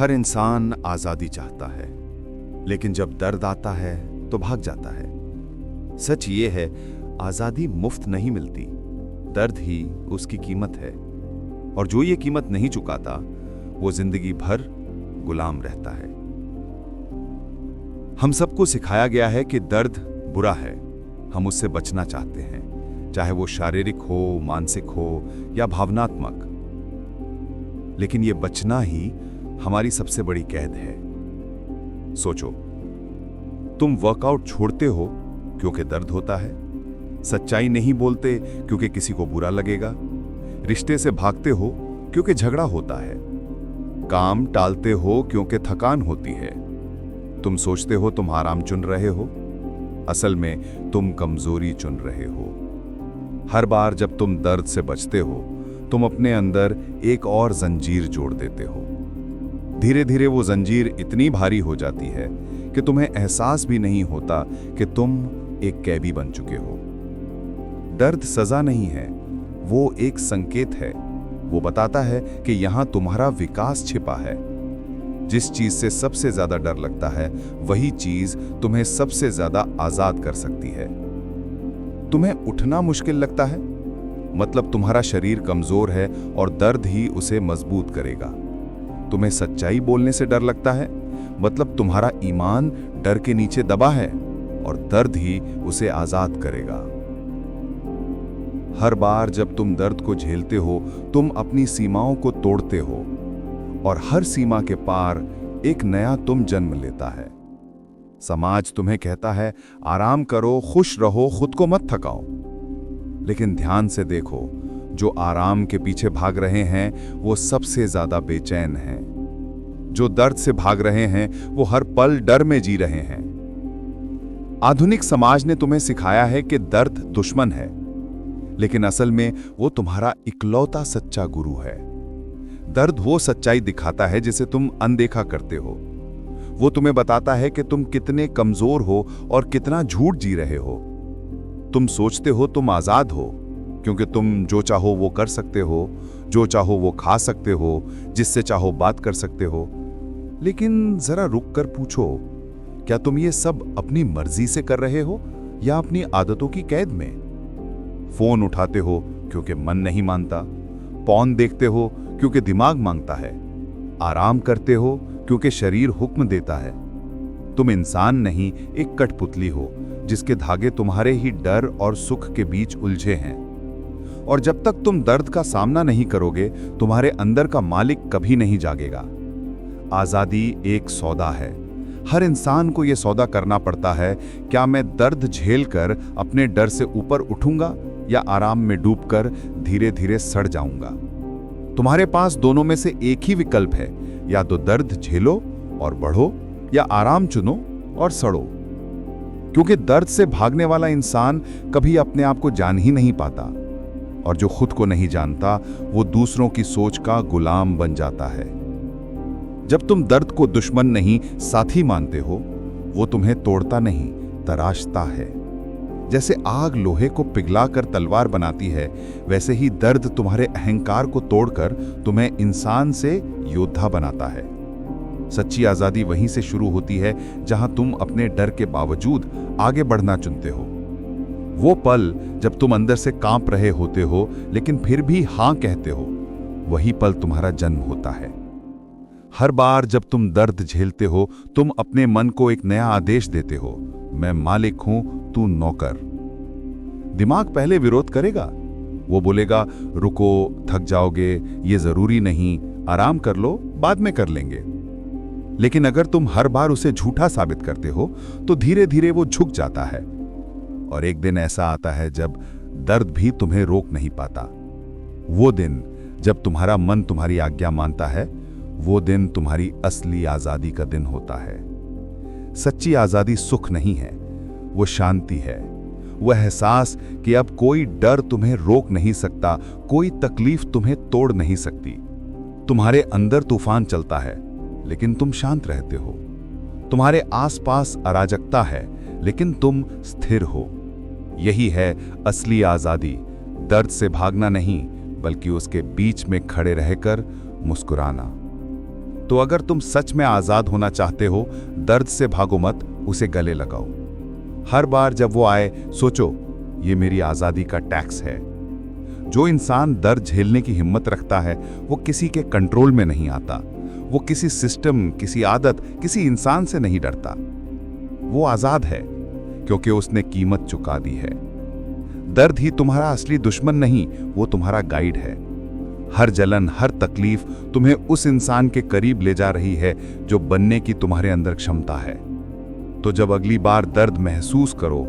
हर इंसान आजादी चाहता है, लेकिन जब दर्द आता है तो भाग जाता है। सच ये है, आजादी मुफ्त नहीं मिलती, दर्द ही उसकी कीमत है। और जो ये कीमत नहीं चुकाता वो जिंदगी भर गुलाम रहता है। हम सबको सिखाया गया है कि दर्द बुरा है, हम उससे बचना चाहते हैं, चाहे वो शारीरिक हो, मानसिक हो या भावनात्मक। लेकिन ये बचना ही हमारी सबसे बड़ी कैद है। सोचो, तुम वर्कआउट छोड़ते हो क्योंकि दर्द होता है, सच्चाई नहीं बोलते क्योंकि किसी को बुरा लगेगा, रिश्ते से भागते हो क्योंकि झगड़ा होता है, काम टालते हो क्योंकि थकान होती है। तुम सोचते हो तुम आराम चुन रहे हो, असल में तुम कमजोरी चुन रहे हो। हर बार जब तुम दर्द से बचते हो, तुम अपने अंदर एक और जंजीर जोड़ देते हो। धीरे धीरे वो जंजीर इतनी भारी हो जाती है कि तुम्हें एहसास भी नहीं होता कि तुम एक कैदी बन चुके हो। दर्द सजा नहीं है, वो एक संकेत है। वो बताता है कि यहां तुम्हारा विकास छिपा है। जिस चीज से सबसे ज्यादा डर लगता है, वही चीज तुम्हें सबसे ज्यादा आजाद कर सकती है। तुम्हें उठना मुश्किल लगता है, मतलब तुम्हारा शरीर कमजोर है और दर्द ही उसे मजबूत करेगा। तुम्हें सच्चाई बोलने से डर लगता है, मतलब तुम्हारा ईमान डर के नीचे दबा है और दर्द ही उसे आजाद करेगा। हर बार जब तुम दर्द को झेलते हो, तुम अपनी सीमाओं को तोड़ते हो और हर सीमा के पार एक नया तुम जन्म लेता है। समाज तुम्हें कहता है आराम करो, खुश रहो, खुद को मत थकाओ। लेकिन ध्यान से देखो, जो आराम के पीछे भाग रहे हैं वो सबसे ज्यादा बेचैन हैं। जो दर्द से भाग रहे हैं वो हर पल डर में जी रहे हैं। आधुनिक समाज ने तुम्हें सिखाया है कि दर्द दुश्मन है, लेकिन असल में वो तुम्हारा इकलौता सच्चा गुरु है। दर्द वो सच्चाई दिखाता है जिसे तुम अनदेखा करते हो। वो तुम्हें बताता है कि तुम कितने कमजोर हो और कितना झूठ जी रहे हो। तुम सोचते हो तुम आजाद हो क्योंकि तुम जो चाहो वो कर सकते हो, जो चाहो वो खा सकते हो, जिससे चाहो बात कर सकते हो। लेकिन जरा रुक कर पूछो, क्या तुम ये सब अपनी मर्जी से कर रहे हो या अपनी आदतों की कैद में? फोन उठाते हो क्योंकि मन नहीं मानता, पॉर्न देखते हो क्योंकि दिमाग मांगता है, आराम करते हो क्योंकि शरीर हुक्म देता है। तुम इंसान नहीं, एक कठपुतली हो जिसके धागे तुम्हारे ही डर और सुख के बीच उलझे हैं। और जब तक तुम दर्द का सामना नहीं करोगे, तुम्हारे अंदर का मालिक कभी नहीं जागेगा। आजादी एक सौदा है। हर इंसान को यह सौदा करना पड़ता है, क्या मैं दर्द झेलकर अपने डर से ऊपर उठूंगा या आराम में डूबकर धीरे धीरे सड़ जाऊंगा। तुम्हारे पास दोनों में से एक ही विकल्प है, या तो दर्द झेलो और बढ़ो, या आराम चुनो और सड़ो। क्योंकि दर्द से भागने वाला इंसान कभी अपने आप को जान ही नहीं पाता, और जो खुद को नहीं जानता वो दूसरों की सोच का गुलाम बन जाता है। जब तुम दर्द को दुश्मन नहीं साथी मानते हो, वो तुम्हें तोड़ता नहीं, तराशता है। जैसे आग लोहे को पिघलाकर तलवार बनाती है, वैसे ही दर्द तुम्हारे अहंकार को तोड़कर तुम्हें इंसान से योद्धा बनाता है। सच्ची आजादी वहीं से शुरू होती है जहां तुम अपने डर के बावजूद आगे बढ़ना चुनते हो। वो पल जब तुम अंदर से कांप रहे होते हो लेकिन फिर भी हां कहते हो, वही पल तुम्हारा जन्म होता है। हर बार जब तुम दर्द झेलते हो, तुम अपने मन को एक नया आदेश देते हो, मैं मालिक हूं, तू नौकर। दिमाग पहले विरोध करेगा, वो बोलेगा रुको, थक जाओगे, ये जरूरी नहीं, आराम कर लो, बाद में कर लेंगे। लेकिन अगर तुम हर बार उसे झूठा साबित करते हो तो धीरे धीरे वो झुक जाता है। और एक दिन ऐसा आता है जब दर्द भी तुम्हें रोक नहीं पाता। वो दिन जब तुम्हारा मन तुम्हारी आज्ञा मानता है, वो दिन तुम्हारी असली आजादी का दिन होता है। सच्ची आजादी सुख नहीं है, वो शांति है। वो एहसास कि अब कोई डर तुम्हें रोक नहीं सकता, कोई तकलीफ तुम्हें तोड़ नहीं सकती। तुम्हारे अंदर तूफान चलता है लेकिन तुम शांत रहते हो। तुम्हारे आसपास अराजकता है लेकिन तुम स्थिर हो। यही है असली आजादी, दर्द से भागना नहीं बल्कि उसके बीच में खड़े रहकर मुस्कुराना। तो अगर तुम सच में आजाद होना चाहते हो, दर्द से भागो मत, उसे गले लगाओ। हर बार जब वो आए, सोचो, ये मेरी आजादी का टैक्स है। जो इंसान दर्द झेलने की हिम्मत रखता है, वो किसी के कंट्रोल में नहीं आता। वो किसी सिस्टम, किसी आदत, किसी इंसान से नहीं डरता। वो आजाद है क्योंकि उसने कीमत चुका दी है। दर्द ही तुम्हारा असली दुश्मन नहीं, वो तुम्हारा गाइड है। हर जलन, हर तकलीफ तुम्हें उस इंसान के करीब ले जा रही है जो बनने की तुम्हारे अंदर क्षमता है। तो जब अगली बार दर्द महसूस करो,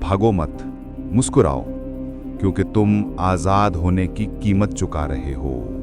भागो मत, मुस्कुराओ, क्योंकि तुम आजाद होने की कीमत चुका रहे हो।